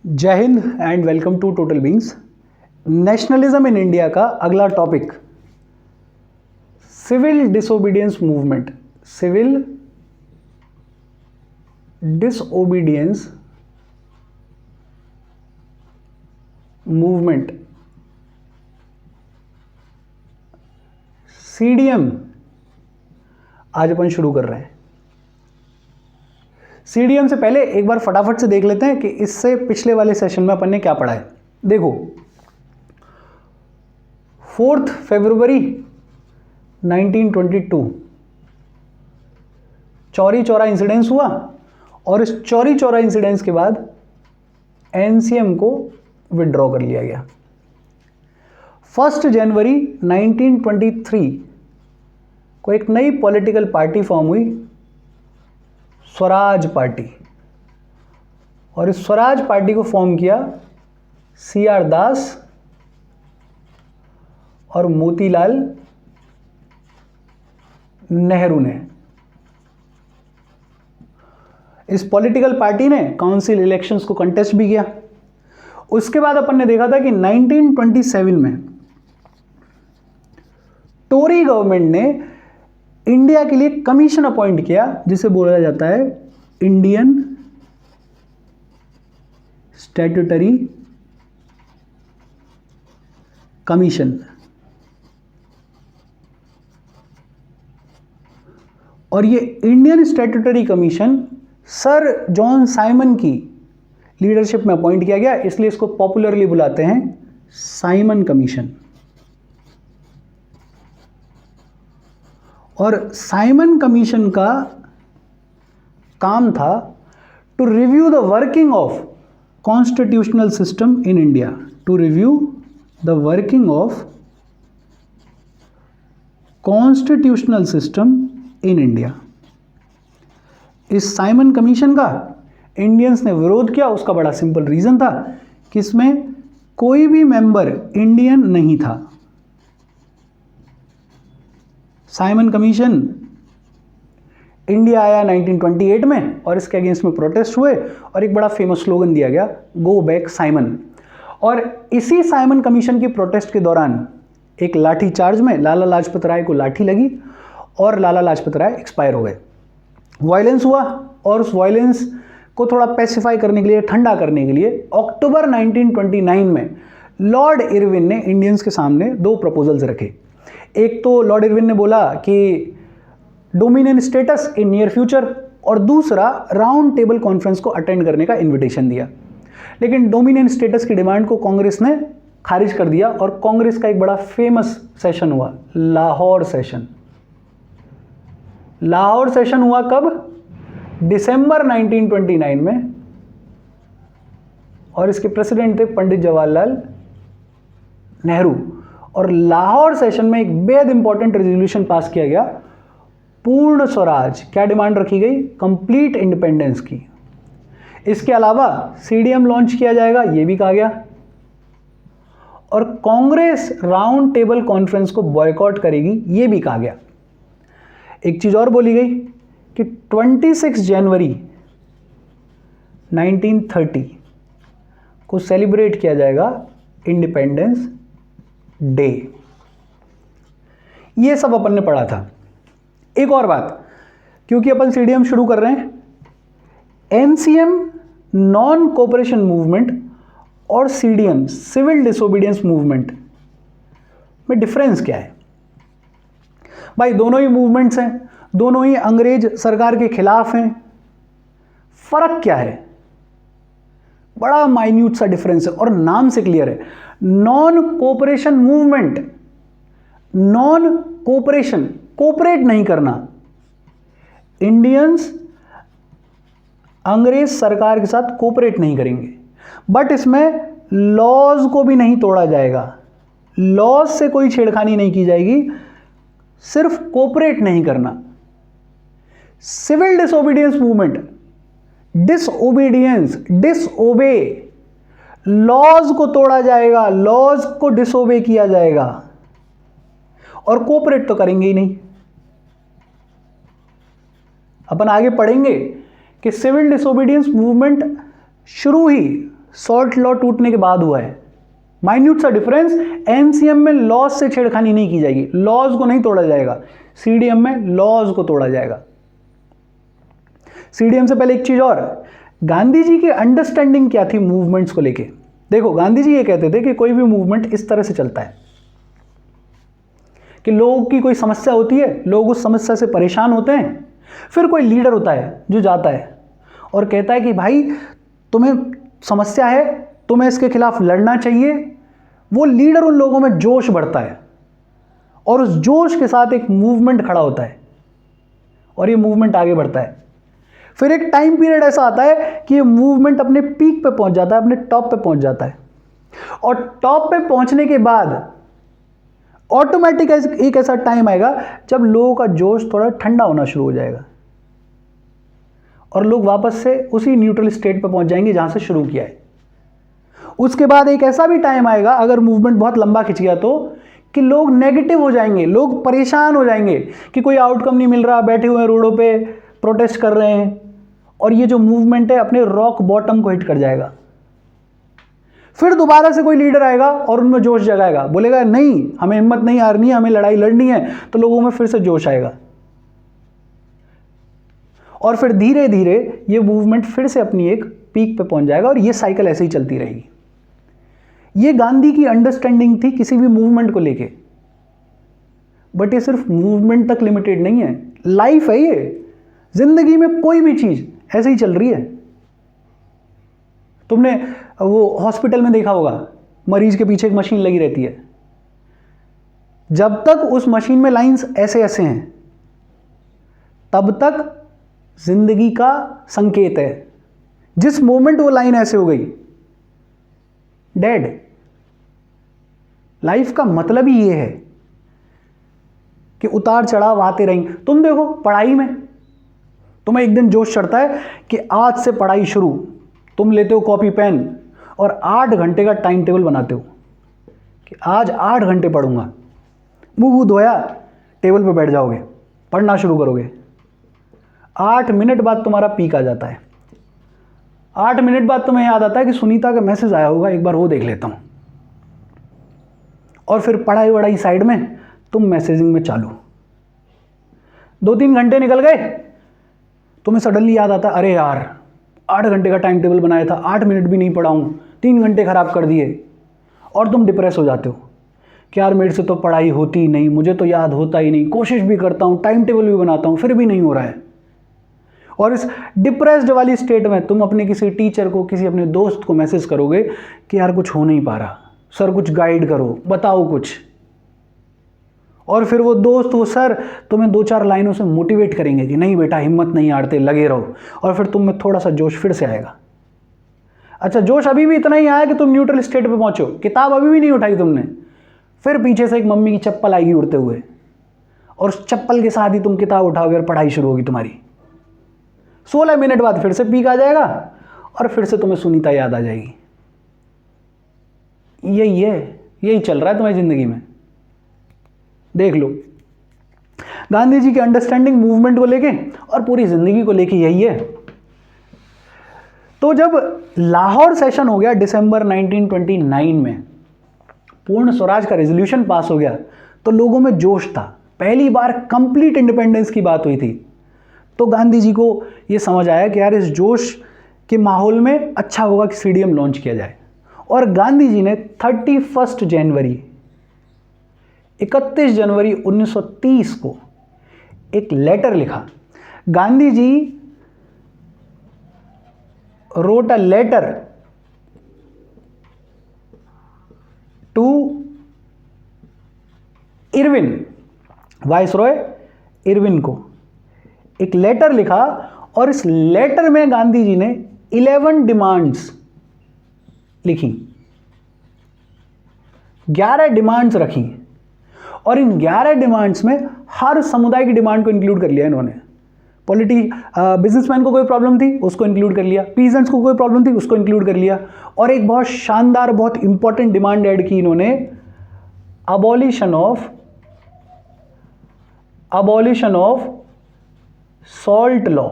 जय Hind and welcome to total beings. Nationalism in India का अगला topic civil disobedience movement. Civil disobedience movement, CDM आज अपन शुरू कर रहे हैं। सीडीएम से पहले एक बार फटाफट से देख लेते हैं कि इससे पिछले वाले सेशन में अपन ने क्या पढ़ा है। देखो, 4 फरवरी 1922 चौरी चौरा इंसिडेंस हुआ और इस चौरी चौरा इंसिडेंस के बाद एनसीएम को विड्रॉ कर लिया गया। 1 जनवरी 1923 को एक नई पॉलिटिकल पार्टी फॉर्म हुई, स्वराज पार्टी, और इस स्वराज पार्टी को फॉर्म किया सीआर दास और मोतीलाल नेहरू ने। इस पॉलिटिकल पार्टी ने काउंसिल इलेक्शंस को कंटेस्ट भी किया। उसके बाद अपन ने देखा था कि 1927 में टोरी गवर्नमेंट ने इंडिया के लिए कमीशन अपॉइंट किया जिसे बोला जाता है इंडियन स्टैट्यूटरी कमीशन। और ये Indian statutory commission sir John Simon की लीडरशिप में अपॉइंट किया गया, इसलिए इसको पॉपुलरली बुलाते हैं साइमन कमीशन। और साइमन कमीशन का काम था to review the working of constitutional system in India, to review the working of constitutional system in India. इस साइमन कमीशन का इंडियंस ने विरोध किया। उसका बड़ा सिंपल रीजन था कि इसमें कोई भी मेंबर इंडियन नहीं था। साइमन कमीशन इंडिया आया 1928 में और इसके अगेंस्ट में प्रोटेस्ट हुए और एक बड़ा फेमस स्लोगन दिया गया, गो बैक साइमन। और इसी साइमन कमीशन की प्रोटेस्ट के दौरान एक लाठी चार्ज में लाला लाजपत राय को लाठी लगी और लाला लाजपत राय एक्सपायर हो गए। वायलेंस हुआ और उस वायलेंस को थोड़ा पैसिफाई करने के लिए, ठंडा करने के लिए अक्टूबर 1929 में लॉर्ड इरविन ने इंडियंस के सामने 2 प्रपोजल्स रखे। एक तो लॉर्ड इरविन ने बोला कि dominion status in near future, और दूसरा राउंड टेबल कॉन्फ्रेंस को अटेंड करने का इनविटेशन दिया। लेकिन डोमिनियन स्टेटस की डिमांड को कांग्रेस ने खारिज कर दिया और कांग्रेस का एक बड़ा फेमस सेशन हुआ, लाहौर सेशन। लाहौर सेशन हुआ कब? दिसंबर 1929 में, और इसके प्रेसिडेंट थे पंडित जवाहरलाल नेहरू। और लाहौर सेशन में एक बेहद इंपॉर्टेंट रेजोल्यूशन पास किया गया, पूर्ण स्वराज। क्या डिमांड रखी गई? कंप्लीट इंडिपेंडेंस की। इसके अलावा सीडीएम लॉन्च किया जाएगा, यह भी कहा गया, और कांग्रेस राउंड टेबल कॉन्फ्रेंस को बॉयकॉट करेगी, यह भी कहा गया। एक चीज और बोली गई कि 26 जनवरी 1930 को सेलिब्रेट किया जाएगा इंडिपेंडेंस डे। ये सब अपन ने पढ़ा था। एक और बात, क्योंकि अपन सीडीएम शुरू कर रहे हैं, एनसीएम नॉन कोऑपरेशन मूवमेंट और सीडीएम सिविल डिसोबीडियंस मूवमेंट में डिफरेंस क्या है? भाई दोनों ही मूवमेंट्स हैं, दोनों ही अंग्रेज सरकार के खिलाफ हैं। फर्क क्या है? बड़ा माइन्यूट सा डिफरेंस है और नाम से क्लियर है। Non cooperation movement, non cooperation, cooperate नहीं करना। इंडियंस अंग्रेज सरकार के साथ कोऑपरेट नहीं करेंगे, बट इसमें लॉज को भी नहीं तोड़ा जाएगा। लॉज से कोई छेड़खानी नहीं की जाएगी, सिर्फ कोऑपरेट नहीं करना। Civil disobedience movement, disobedience, disobey, laws को तोड़ा जाएगा, लॉज को डिसओबे किया जाएगा, और कोऑपरेट तो करेंगे ही नहीं। अपन आगे पढ़ेंगे कि सिविल डिसोबीडियंस मूवमेंट शुरू ही सॉल्ट लॉ टूटने के बाद हुआ है। माइन्यूट सा डिफरेंस, एनसीएम में लॉज से छेड़खानी नहीं की जाएगी, लॉज को नहीं तोड़ा जाएगा, सीडीएम में लॉज को तोड़ा जाएगा। सीडीएम से पहले एक चीज और, गांधी जी की अंडरस्टैंडिंग क्या थी मूवमेंट्स को लेके। देखो गांधी जी ये कहते थे कि कोई भी मूवमेंट इस तरह से चलता है कि लोगों की कोई समस्या होती है, लोग उस समस्या से परेशान होते हैं, फिर कोई लीडर होता है जो जाता है और कहता है कि भाई तुम्हें समस्या है, तुम्हें इसके खिलाफ लड़ना चाहिए। वो लीडर उन लोगों में जोश बढ़ता है और उस जोश के साथ एक मूवमेंट खड़ा होता है और ये मूवमेंट आगे बढ़ता है। फिर एक टाइम पीरियड ऐसा आता है कि ये मूवमेंट अपने पीक पे पहुंच जाता है, अपने टॉप पे पहुंच जाता है और टॉप पे पहुंचने के बाद ऑटोमेटिक एक ऐसा टाइम आएगा जब लोगों का जोश थोड़ा ठंडा होना शुरू हो जाएगा और लोग वापस से उसी न्यूट्रल स्टेट पे पहुंच जाएंगे जहां से शुरू किया है। उसके बाद एक ऐसा भी टाइम आएगा, अगर मूवमेंट बहुत लंबा खिंच गया तो, कि लोग नेगेटिव हो जाएंगे, लोग परेशान हो जाएंगे कि कोई आउटकम नहीं मिल रहा, बैठे हुए हैं रोडों पे, प्रोटेस्ट कर रहे हैं और ये जो मूवमेंट है अपने रॉक बॉटम को हिट कर जाएगा। फिर दोबारा से कोई लीडर आएगा और उनमें जोश जगाएगा, बोलेगा नहीं हमें हिम्मत नहीं हारनी है, हमें लड़ाई लड़नी है, तो लोगों में फिर से जोश आएगा और फिर धीरे धीरे ये मूवमेंट फिर से अपनी एक पीक पे पहुंच जाएगा और ये साइकिल ऐसे ही चलती रहेगी। ये गांधी की अंडरस्टैंडिंग थी किसी भी मूवमेंट को लेके। बट ये सिर्फ मूवमेंट तक लिमिटेड नहीं है, लाइफ है ये, जिंदगी में कोई भी चीज ऐसे ही चल रही है। तुमने वो हॉस्पिटल में देखा होगा, मरीज के पीछे एक मशीन लगी रहती है, जब तक उस मशीन में लाइंस ऐसे ऐसे हैं तब तक जिंदगी का संकेत है। जिस मोमेंट वो लाइन ऐसे हो गई, डेड। लाइफ का मतलब ही ये है कि उतार चढ़ाव आते रहेंगे। तुम देखो पढ़ाई में तुम्हें एक दिन जोश चढ़ता है कि आज से पढ़ाई शुरू, तुम लेते हो कॉपी पेन और 8 घंटे का टाइम टेबल बनाते हो कि आज 8 घंटे पढ़ूंगा। मुंह धोया, टेबल पे बैठ जाओगे, पढ़ना शुरू करोगे। 8 मिनट बाद तुम्हारा पीक आ जाता है। 8 मिनट बाद तुम्हें याद आता है कि सुनीता का मैसेज आया होगा, एक बार वो देख लेता हूं। और फिर पढ़ाई वढ़ाई साइड में, तुम मैसेजिंग में चालू। 2-3 घंटे निकल गए, तुम्हें सडनली याद आता अरे यार 8 घंटे का टाइम टेबल बनाया था, 8 मिनट भी नहीं पढ़ा हूं, 3 घंटे खराब कर दिए। और तुम डिप्रेस हो जाते हो कि यार मेरे से तो पढ़ाई होती ही नहीं, मुझे तो याद होता ही नहीं, कोशिश भी करता हूं, टाइम टेबल भी बनाता हूं, फिर भी नहीं हो रहा है। और इस डिप्रेस्ड वाली स्टेट में तुम अपने किसी टीचर को, किसी अपने दोस्त को मैसेज करोगे कि यार कुछ हो नहीं पा रहा, सर कुछ गाइड करो, बताओ कुछ। और फिर वो दोस्त, वो सर तुम्हें 2-4 लाइनों से मोटिवेट करेंगे कि नहीं बेटा हिम्मत नहीं हारते, लगे रहो। और फिर तुम में थोड़ा सा जोश फिर से आएगा। अच्छा, जोश अभी भी इतना ही आया कि तुम न्यूट्रल स्टेट पे पहुंचो, किताब अभी भी नहीं उठाई तुमने, फिर पीछे से एक मम्मी की चप्पल आएगी उड़ते हुए और उस चप्पल के साथ ही तुम किताब उठाओगे और पढ़ाई शुरू होगी तुम्हारी। 16 मिनट बाद फिर से पीक आ जाएगा और फिर से तुम्हें सुनीता याद आ जाएगी। यही चल रहा है तुम्हारी जिंदगी में। देख लो, गांधी जी की अंडरस्टैंडिंग मूवमेंट को लेके और पूरी जिंदगी को लेके यही है। तो जब लाहौर सेशन हो गया दिसंबर 1929 में, पूर्ण स्वराज का रेजोल्यूशन पास हो गया, तो लोगों में जोश था। पहली बार कंप्लीट इंडिपेंडेंस की बात हुई थी। तो गांधी जी को यह समझ आया कि यार इस जोश के माहौल में अच्छा होगा कि सीडीएम लॉन्च किया जाए। और गांधी जी ने 31 जनवरी 1930 को एक लेटर लिखा। Gandhi ji wrote a letter to Irwin, viceroy Irwin को एक लेटर लिखा और इस लेटर में गांधी जी ने 11 डिमांड्स लिखी, 11 डिमांड्स रखी। और इन 11 डिमांड्स में हर समुदाय की डिमांड को इंक्लूड कर लिया इन्होंने। बिजनेसमैन को कोई प्रॉब्लम थी उसको इंक्लूड कर लिया, पीजेंट्स को कोई प्रॉब्लम थी उसको इंक्लूड कर लिया। और एक बहुत शानदार, बहुत इंपॉर्टेंट डिमांड ऐड की इन्होंने, abolition of salt law.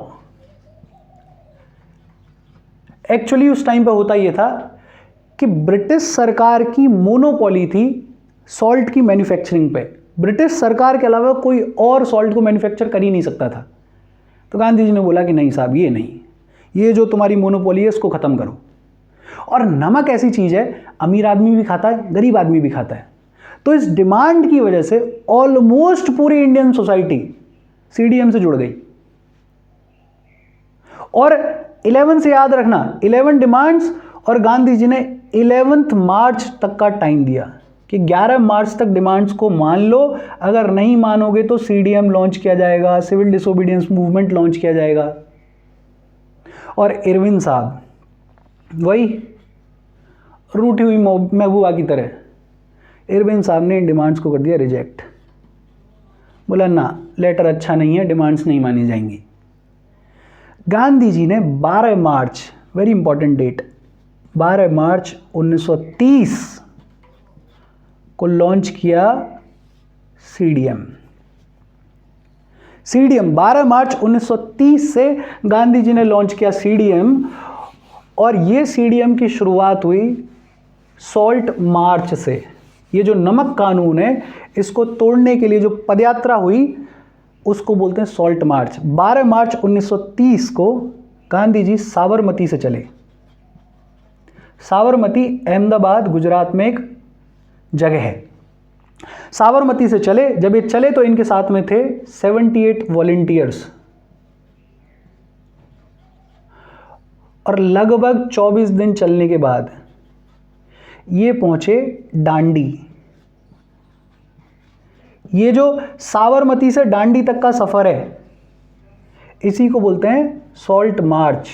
Actually उस टाइम पे होता यह था कि ब्रिटिश सरकार की मोनोपोली थी सॉल्ट की मैन्युफैक्चरिंग पे। ब्रिटिश सरकार के अलावा कोई और सॉल्ट को मैन्युफैक्चर कर ही नहीं सकता था। तो गांधी जी ने बोला कि नहीं साहब, ये नहीं, ये जो तुम्हारी मोनोपोली है इसको ख़त्म करो। और नमक ऐसी चीज़ है, अमीर आदमी भी खाता है, गरीब आदमी भी खाता है। तो इस डिमांड की वजह से ऑलमोस्ट पूरी इंडियन सोसाइटी सीडीएम से जुड़ गई। और 11 से याद रखना, 11 डिमांड्स, और गांधी जी ने 11 मार्च तक का टाइम दिया कि 11 मार्च तक डिमांड्स को मान लो, अगर नहीं मानोगे तो सीडीएम लॉन्च किया जाएगा, सिविल डिसोबीडियंस मूवमेंट लॉन्च किया जाएगा। और इरविन साहब वही रूठी हुई महबूबा की तरह, इरविन साहब ने इन डिमांड्स को कर दिया रिजेक्ट। बोला ना, लेटर अच्छा नहीं है, डिमांड्स नहीं मानी जाएंगी। गांधी जी ने 12 मार्च, वेरी इंपॉर्टेंट डेट, 12 मार्च 1930 को लॉन्च किया सीडीएम। सीडीएम 12 मार्च 1930 से गांधी जी ने लॉन्च किया सीडीएम। और ये सीडीएम की शुरुआत हुई सॉल्ट मार्च से। ये जो नमक कानून है, इसको तोड़ने के लिए जो पदयात्रा हुई उसको बोलते हैं सॉल्ट मार्च। 12 मार्च 1930 को गांधी जी साबरमती से चले। साबरमती अहमदाबाद गुजरात में एक जगह है। साबरमती से चले, जब ये चले तो इनके साथ में थे 78 वॉलंटियर्स। और लगभग 24 दिन चलने के बाद ये पहुंचे डांडी। ये जो साबरमती से डांडी तक का सफर है, इसी को बोलते हैं सॉल्ट मार्च।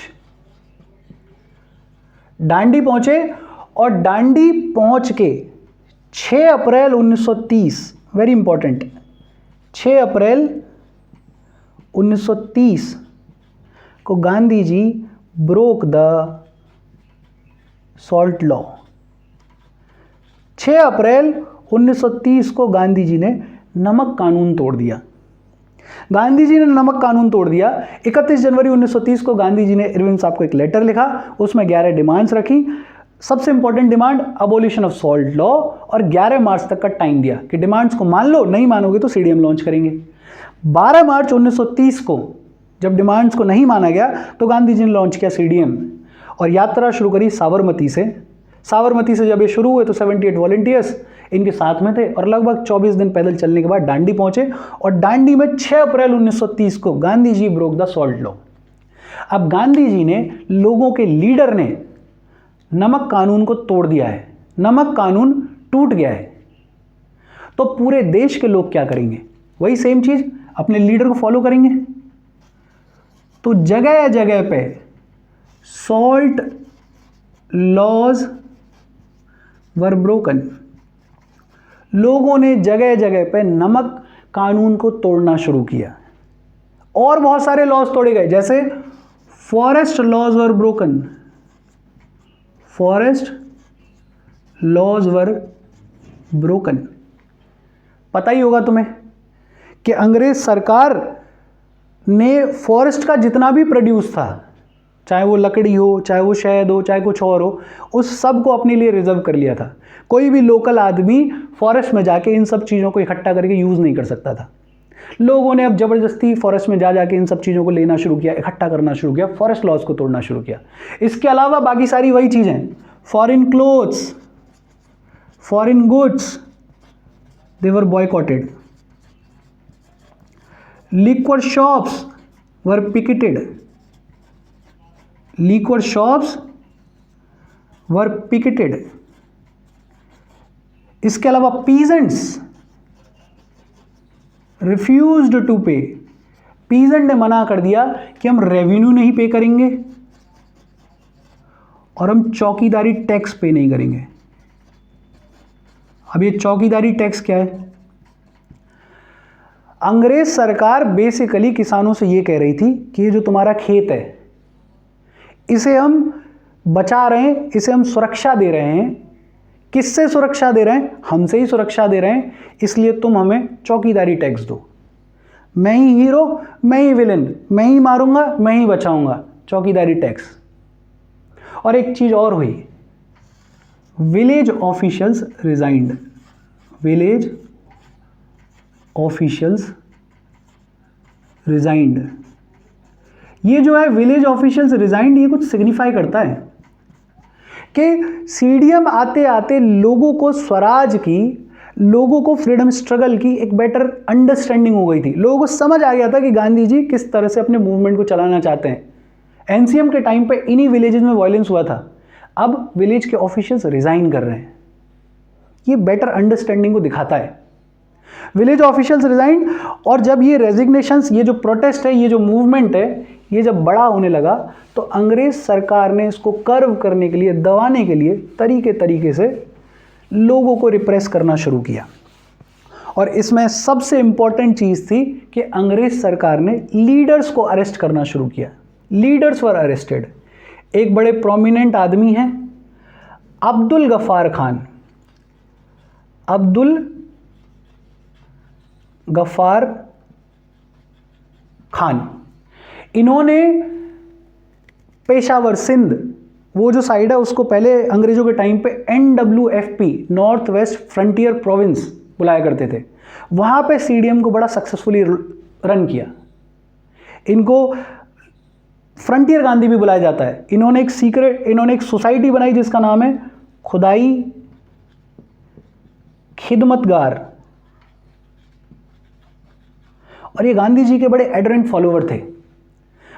डांडी पहुंचे और डांडी पहुंच के 6 अप्रैल 1930, वेरी इंपॉर्टेंट, 6 अप्रैल 1930 को Gandhi ji broke the salt law. 6 अप्रैल 1930 को गांधी जी ने नमक कानून तोड़ दिया। गांधी जी ने नमक कानून तोड़ दिया। 31 जनवरी 1930 को गांधी जी ने इरविन साहब को एक लेटर लिखा, उसमें 11 डिमांड्स रखी। सबसे important demand abolition of salt law, और 11 मार्च तक का टाइम दिया कि डिमांड्स को मान लो, नहीं मानोगे तो सीडीएम लॉन्च करेंगे। 12 मार्च 1930 को जब डिमांड्स को नहीं माना गया तो गांधी जी ने लॉन्च किया सीडीएम और यात्रा शुरू करी साबरमती से। साबरमती से जब ये शुरू हुए तो 78 वॉलंटियर्स इनके साथ में थे और लगभग 24 दिन पैदल चलने के बाद डांडी पहुंचे और डांडी में 6 अप्रैल 1930 को Gandhi ji broke the salt law. अब गांधी जी ने, लोगों के लीडर ने नमक कानून को तोड़ दिया है, नमक कानून टूट गया है, तो पूरे देश के लोग क्या करेंगे? वही सेम चीज, अपने लीडर को फॉलो करेंगे। तो जगह जगह पे सॉल्ट लॉज वर ब्रोकन। लोगों ने जगह जगह पे नमक कानून को तोड़ना शुरू किया और बहुत सारे लॉज तोड़े गए, जैसे forest laws were broken. Forest laws were broken. पता ही होगा तुम्हें कि अंग्रेज सरकार ने फॉरेस्ट का जितना भी प्रोड्यूस था, चाहे वो लकड़ी हो, चाहे वो शहद हो, चाहे कुछ और हो, उस सब को अपने लिए रिजर्व कर लिया था। कोई भी लोकल आदमी फॉरेस्ट में जाके इन सब चीज़ों को इकट्ठा करके यूज़ नहीं कर सकता था। लोगों ने अब ज़बरदस्ती फॉरेस्ट में जा जाके इन सब चीज़ों को लेना शुरू किया, इकट्ठा करना शुरू किया, फॉरेस्ट लॉज को तोड़ना शुरू किया। इसके अलावा बाकी सारी वही चीज़ें, फॉरेन क्लोथ्स, फॉरेन गुड्स, दे वर बॉयकॉटेड। लिक्वर शॉप्स वर पिकेटेड। लिक्वर शॉप्स वर पिकेटेड। इसके अलावा पीजेंट्स रिफ्यूज्ड टू पे। पीजेंट ने मना कर दिया कि हम रेवेन्यू नहीं पे करेंगे और हम चौकीदारी टैक्स पे नहीं करेंगे। अब ये चौकीदारी टैक्स क्या है? अंग्रेज सरकार बेसिकली किसानों से ये कह रही थी कि ये जो तुम्हारा खेत है, इसे हम बचा रहे हैं, इसे हम सुरक्षा दे रहे हैं। किससे सुरक्षा दे रहे हैं? हमसे ही सुरक्षा दे रहे हैं, इसलिए तुम हमें चौकीदारी टैक्स दो। मैं ही हीरो, मैं ही विलेन, मैं ही मारूंगा, मैं ही बचाऊंगा, चौकीदारी टैक्स। और एक चीज और हुई, village officials resigned, village officials resigned. ये जो है विलेज ऑफिशियल्स रिजाइंड, ये कुछ सिग्निफाई करता है कि सीडीएम आते आते लोगों को स्वराज की, लोगों को फ्रीडम स्ट्रगल की एक बेटर अंडरस्टैंडिंग हो गई थी। लोगों को समझ आ गया था कि गांधी जी किस तरह से अपने मूवमेंट को चलाना चाहते हैं। एनसीएम के टाइम पे इन्हीं विलेजेस में वायलेंस हुआ था, अब विलेज के ऑफिशियल्स रिजाइन कर रहे हैं। ये बेटर अंडरस्टैंडिंग को दिखाता है। विलेज ऑफिशियल्स रिजाइन, और जब ये रेजिग्नेशंस, ये जो प्रोटेस्ट है, ये जो मूवमेंट है, ये जब बड़ा होने लगा तो अंग्रेज सरकार ने इसको कर्व करने के लिए, दबाने के लिए तरीके से लोगों को रिप्रेस करना शुरू किया। और इसमें सबसे इंपॉर्टेंट चीज थी कि अंग्रेज सरकार ने लीडर्स को अरेस्ट करना शुरू किया। Leaders were arrested. एक बड़े प्रोमिनेंट आदमी हैं अब्दुल गफ्फार खान। अब्दुल गफ्फार खान, इन्होंने पेशावर, सिंध, वो जो साइड है उसको पहले अंग्रेजों के टाइम पे NWFP, north west frontier province बुलाया करते थे, वहां पे सीडीएम को बड़ा सक्सेसफुली रन किया। इनको फ्रंटियर गांधी भी बुलाया जाता है। इन्होंने एक सोसाइटी बनाई जिसका नाम है खुदाई खिदमतगार, और ये गांधी जी के बड़े एडरेंट फॉलोवर थे।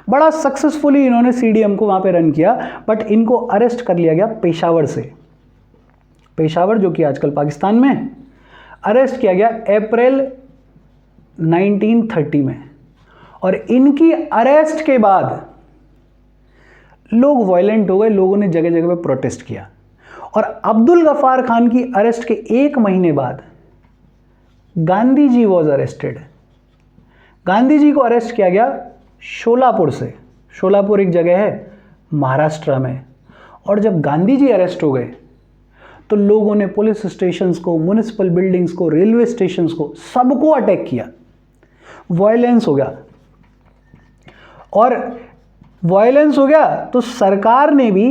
बड़ा सक्सेसफुली इन्होंने सीडीएम को वहां पे रन किया, बट इनको अरेस्ट कर लिया गया पेशावर से। पेशावर जो कि आजकल पाकिस्तान में है, अरेस्ट किया गया अप्रैल 1930 में। और इनकी अरेस्ट के बाद लोग वायलेंट हो गए, लोगों ने जगह जगह पे प्रोटेस्ट किया। और अब्दुल गफ्फार खान की अरेस्ट के 1 महीने बाद गांधी जी वॉज अरेस्टेड। गांधी जी को अरेस्ट किया गया शोलापुर से। शोलापुर एक जगह है महाराष्ट्र में। और जब गांधी जी अरेस्ट हो गए तो लोगों ने पुलिस स्टेशंस को, म्युनिसिपल बिल्डिंग्स को, रेलवे स्टेशंस को, सबको अटैक किया। वायलेंस हो गया। और वायलेंस हो गया तो सरकार ने भी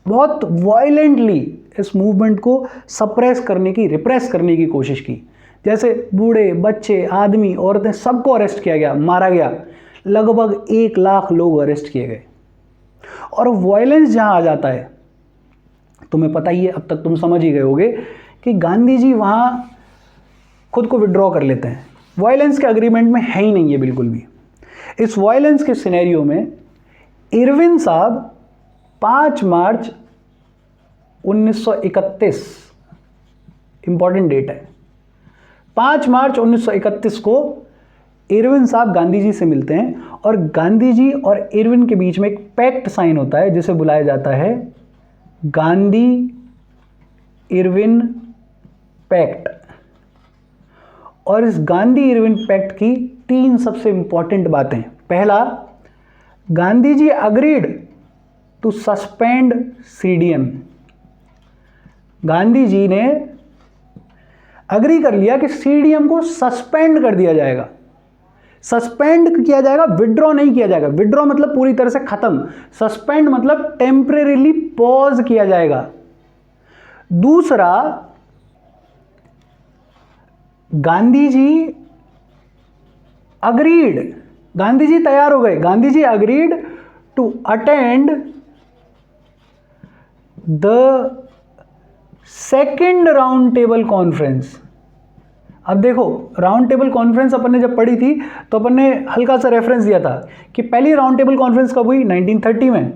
बहुत वायलेंटली इस मूवमेंट को सप्रेस करने की, रिप्रेस करने की कोशिश की। जैसे बूढ़े, बच्चे, आदमी, औरतें, सबको अरेस्ट किया गया, मारा गया। लगभग 1 लाख लोग अरेस्ट किए गए। और वायलेंस जहां आ जाता है, तुम्हें पता ही है, अब तक तुम समझ ही गए होगे कि गांधी जी वहां खुद को विड्रॉ कर लेते हैं। वायलेंस के अग्रीमेंट में है ही नहीं है बिल्कुल भी। इस वायलेंस के सिनेरियो में इरविन साहब 5 मार्च 1931, इंपॉर्टेंट डेट है, 5 मार्च 1931 को इरविन साहब गांधी जी से मिलते हैं। और गांधी जी और इरविन के बीच में एक पैक्ट साइन होता है जिसे बुलाया जाता है गांधी इरविन पैक्ट। और इस गांधी इरविन पैक्ट की 3 सबसे इंपॉर्टेंट बातें। पहला, Gandhi ji agreed to suspend CDM. Gandhi ji ने अग्री कर लिया कि सीडीएम को सस्पेंड कर दिया जाएगा। सस्पेंड किया जाएगा, विड्रॉ नहीं किया जाएगा। विड्रॉ मतलब पूरी तरह से खत्म, सस्पेंड मतलब टेम्परेरीली पॉज किया जाएगा। दूसरा, गांधी जी अग्रीड, गांधी जी तैयार हो गए, Gandhi ji agreed to attend the second round table conference. अब देखो, राउंड टेबल कॉन्फ्रेंस अपन ने जब पढ़ी थी तो अपन ने हल्का सा रेफरेंस दिया था कि पहली राउंड टेबल कॉन्फ्रेंस कब हुई, 1930 में,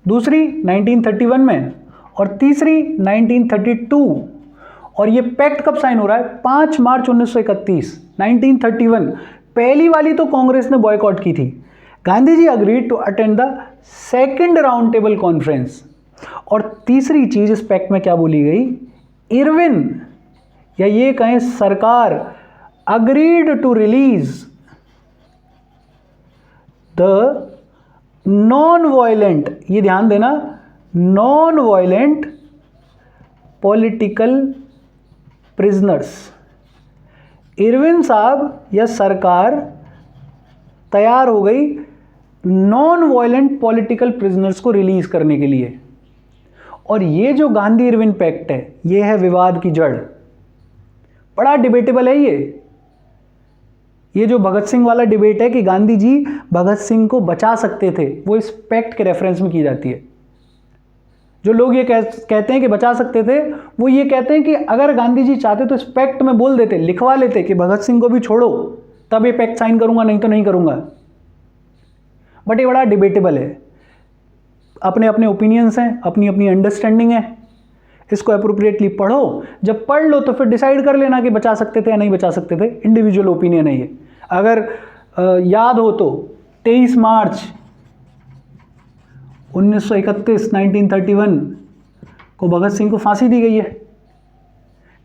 दूसरी 1931 में, और तीसरी 1932। और ये पैक्ट कब साइन हो रहा है, 5 मार्च 1931, 1931। पहली वाली तो कांग्रेस ने बॉयकॉट की थी। Gandhi ji agreed to attend the second round table conference. और तीसरी चीज इस पैक्ट में क्या बोली गई, इरविन, या ये कहें सरकार, agreed to release the non violent, ये ध्यान देना, non violent political prisoners. Irwin साहब या सरकार तैयार हो गई नॉन वायलेंट पॉलिटिकल प्रिजनर्स को रिलीज करने के लिए। और ये जो गांधी इरविन पैक्ट है ये है विवाद की जड़। बड़ा डिबेटेबल है ये जो भगत सिंह वाला डिबेट है कि गांधी जी भगत सिंह को बचा सकते थे, वो इस पैक्ट के रेफरेंस में की जाती है। जो लोग ये कहते हैं कि बचा सकते थे, वो ये कहते हैं कि अगर गांधी जी चाहते तो इस पैक्ट में बोल देते, लिखवा लेते कि भगत सिंह को भी छोड़ो तब ये पैक्ट साइन करूंगा, नहीं तो नहीं करूंगा। बट ये बड़ा डिबेटेबल है, अपने अपने ओपिनियंस हैं, अपनी अपनी अंडरस्टैंडिंग है। इसको अप्रोप्रिएटली पढ़ो, जब पढ़ लो तो फिर डिसाइड कर लेना कि बचा सकते थे या नहीं बचा सकते थे। इंडिविजुअल ओपिनियन है ये। अगर याद हो तो 23 मार्च 1931 1931 को भगत सिंह को फांसी दी गई है।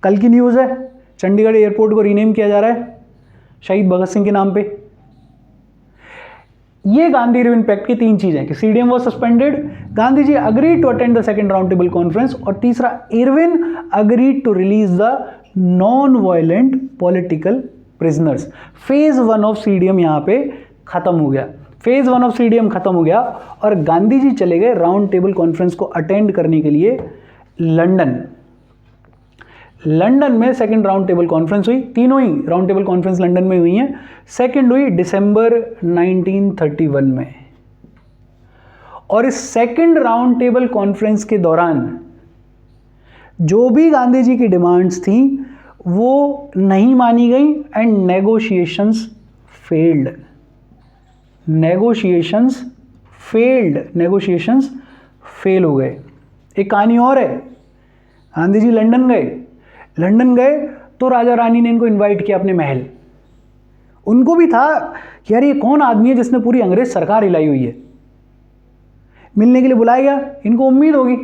कल की न्यूज़ है, चंडीगढ़ एयरपोर्ट को रीनेम किया जा रहा है शहीद भगत सिंह के नाम पे। ये गांधी इरविन पैक्ट की 3 चीजें कि CDM was suspended, Gandhi ji agreed to attend the second round table conference, और तीसरा Irwin agreed to release the non violent political prisoners. Phase 1 of CDM यहां पे खत्म हो गया। फेज 1 ऑफ सीडीएम खत्म हो गया और गांधी जी चले गए राउंड टेबल कॉन्फ्रेंस को अटेंड करने के लिए लंदन में सेकंड राउंड टेबल कॉन्फ्रेंस हुई। तीनों ही राउंड टेबल कॉन्फ्रेंस लंदन में हुई हैं। सेकंड हुई दिसंबर 1931 में। और इस सेकंड राउंड टेबल कॉन्फ्रेंस के दौरान जो भी गांधी जी की डिमांड्स थी वो नहीं मानी गई एंड नेगोशिएशंस फेल हो गए। एक कहानी और है, गांधी जी लंदन गए तो राजा रानी ने इनको इनवाइट किया अपने महल। उनको भी था कि यार ये कौन आदमी है जिसने पूरी अंग्रेज सरकार हिलाई हुई है। मिलने के लिए बुलाया गया, इनको उम्मीद होगी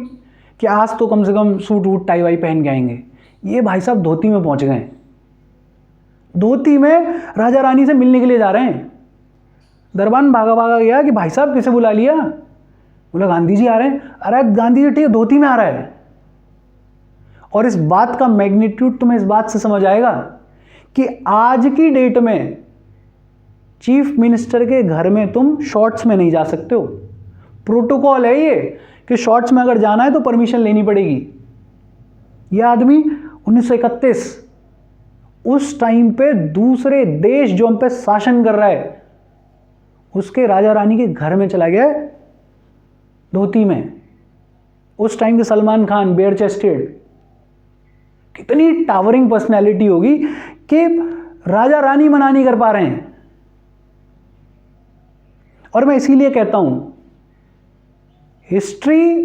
कि आज तो कम से कम सूट वूट टाई वाई पहन के आएंगे। ये भाई साहब धोती में पहुंच गए। धोती में राजा रानी से मिलने के लिए जा रहे हैं। दरबान भागा गया कि भाई साहब किसे बुला लिया? बोला गांधी जी आ रहे हैं। अरे गांधी जी ठीक धोती में आ रहा है। और इस बात का मैग्नीट्यूड तुम्हें इस बात से समझ आएगा कि आज की डेट में चीफ मिनिस्टर के घर में तुम शॉर्ट्स में नहीं जा सकते हो। प्रोटोकॉल है ये कि शॉर्ट्स में अगर जाना है तो परमिशन लेनी पड़ेगी। यह आदमी 1931 उस टाइम पे दूसरे देश जो हम पे शासन कर रहा है उसके राजा रानी के घर में चला गया धोती में। उस टाइम के सलमान खान बेयर चेस्टेड, कितनी टावरिंग पर्सनैलिटी होगी कि राजा रानी मना नहीं कर पा रहे हैं। और मैं इसीलिए कहता हूं हिस्ट्री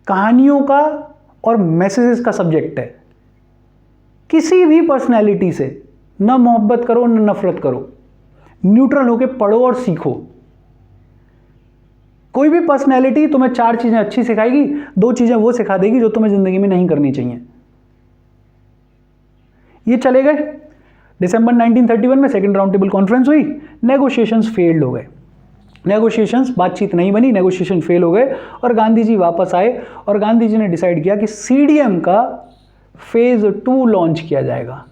कहानियों का और मैसेजेस का सब्जेक्ट है। किसी भी पर्सनैलिटी से न मोहब्बत करो न नफरत करो, न्यूट्रल होके पढ़ो और सीखो। कोई भी पर्सनैलिटी तुम्हें 4 चीजें अच्छी सिखाएगी, 2 चीजें वो सिखा देगी जो तुम्हें जिंदगी में नहीं करनी चाहिए। ये चले गए। दिसंबर 1931 में सेकंड राउंड टेबल कॉन्फ्रेंस हुई, नेगोशिएशंस फेल्ड हो गए। बातचीत नहीं बनी, नेगोशिएशन फेल हो गए और गांधी जी वापस आए और गांधी जी ने डिसाइड किया कि सीडीएम का फेज 2 लॉन्च किया जाएगा।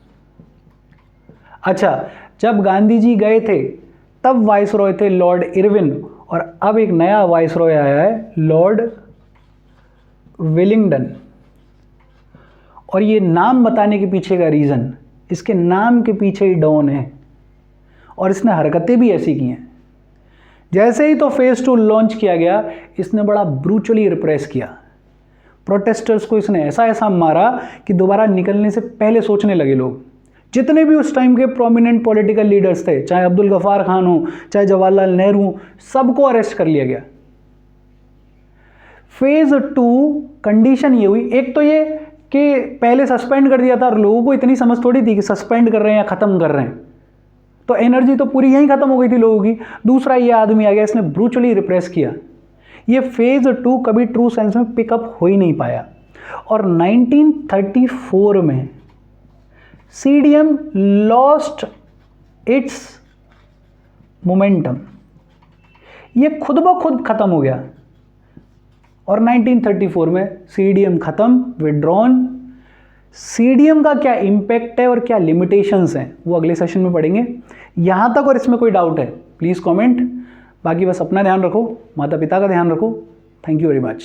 अच्छा, जब गांधी जी गए थे तब वाइसरॉय थे लॉर्ड इरविन और अब एक नया वाइसरॉय आया है लॉर्ड वेलिंगटन। और ये नाम बताने के पीछे का रीज़न, इसके नाम के पीछे ही डॉन है और इसने हरकतें भी ऐसी की हैं। जैसे ही तो फेज 2 लॉन्च किया गया, इसने बड़ा ब्रूचुअली रिप्रेस किया। प्रोटेस्टर्स को इसने ऐसा मारा कि दोबारा निकलने से पहले सोचने लगे लोग। जितने भी उस टाइम के प्रोमिनेंट पॉलिटिकल लीडर्स थे, चाहे अब्दुल गफ्फार खान हो, चाहे जवाहरलाल नेहरू, सबको अरेस्ट कर लिया गया। फेज 2 कंडीशन ये हुई, एक तो ये कि पहले सस्पेंड कर दिया था और लोगों को इतनी समझ थोड़ी थी कि सस्पेंड कर रहे हैं या ख़त्म कर रहे हैं, तो एनर्जी तो पूरी यहीं ख़त्म हो गई थी लोगों की। दूसरा ये आदमी आ गया, इसने ब्रूचुअली रिप्रेस किया। ये फेज 2 कभी ट्रू सेंस में पिकअप हो ही नहीं पाया और 1934 में सीडीएम लॉस्ट इट्स मोमेंटम। ये खुद ब खुद खत्म हो गया और 1934 में सीडीएम खत्म, विड्रॉन। सीडीएम का क्या इम्पैक्ट है और क्या लिमिटेशंस हैं वो अगले सेशन में पढ़ेंगे। यहाँ तक और इसमें कोई डाउट है प्लीज़ कमेंट। बाकी बस अपना ध्यान रखो, माता पिता का ध्यान रखो। Thank you very much.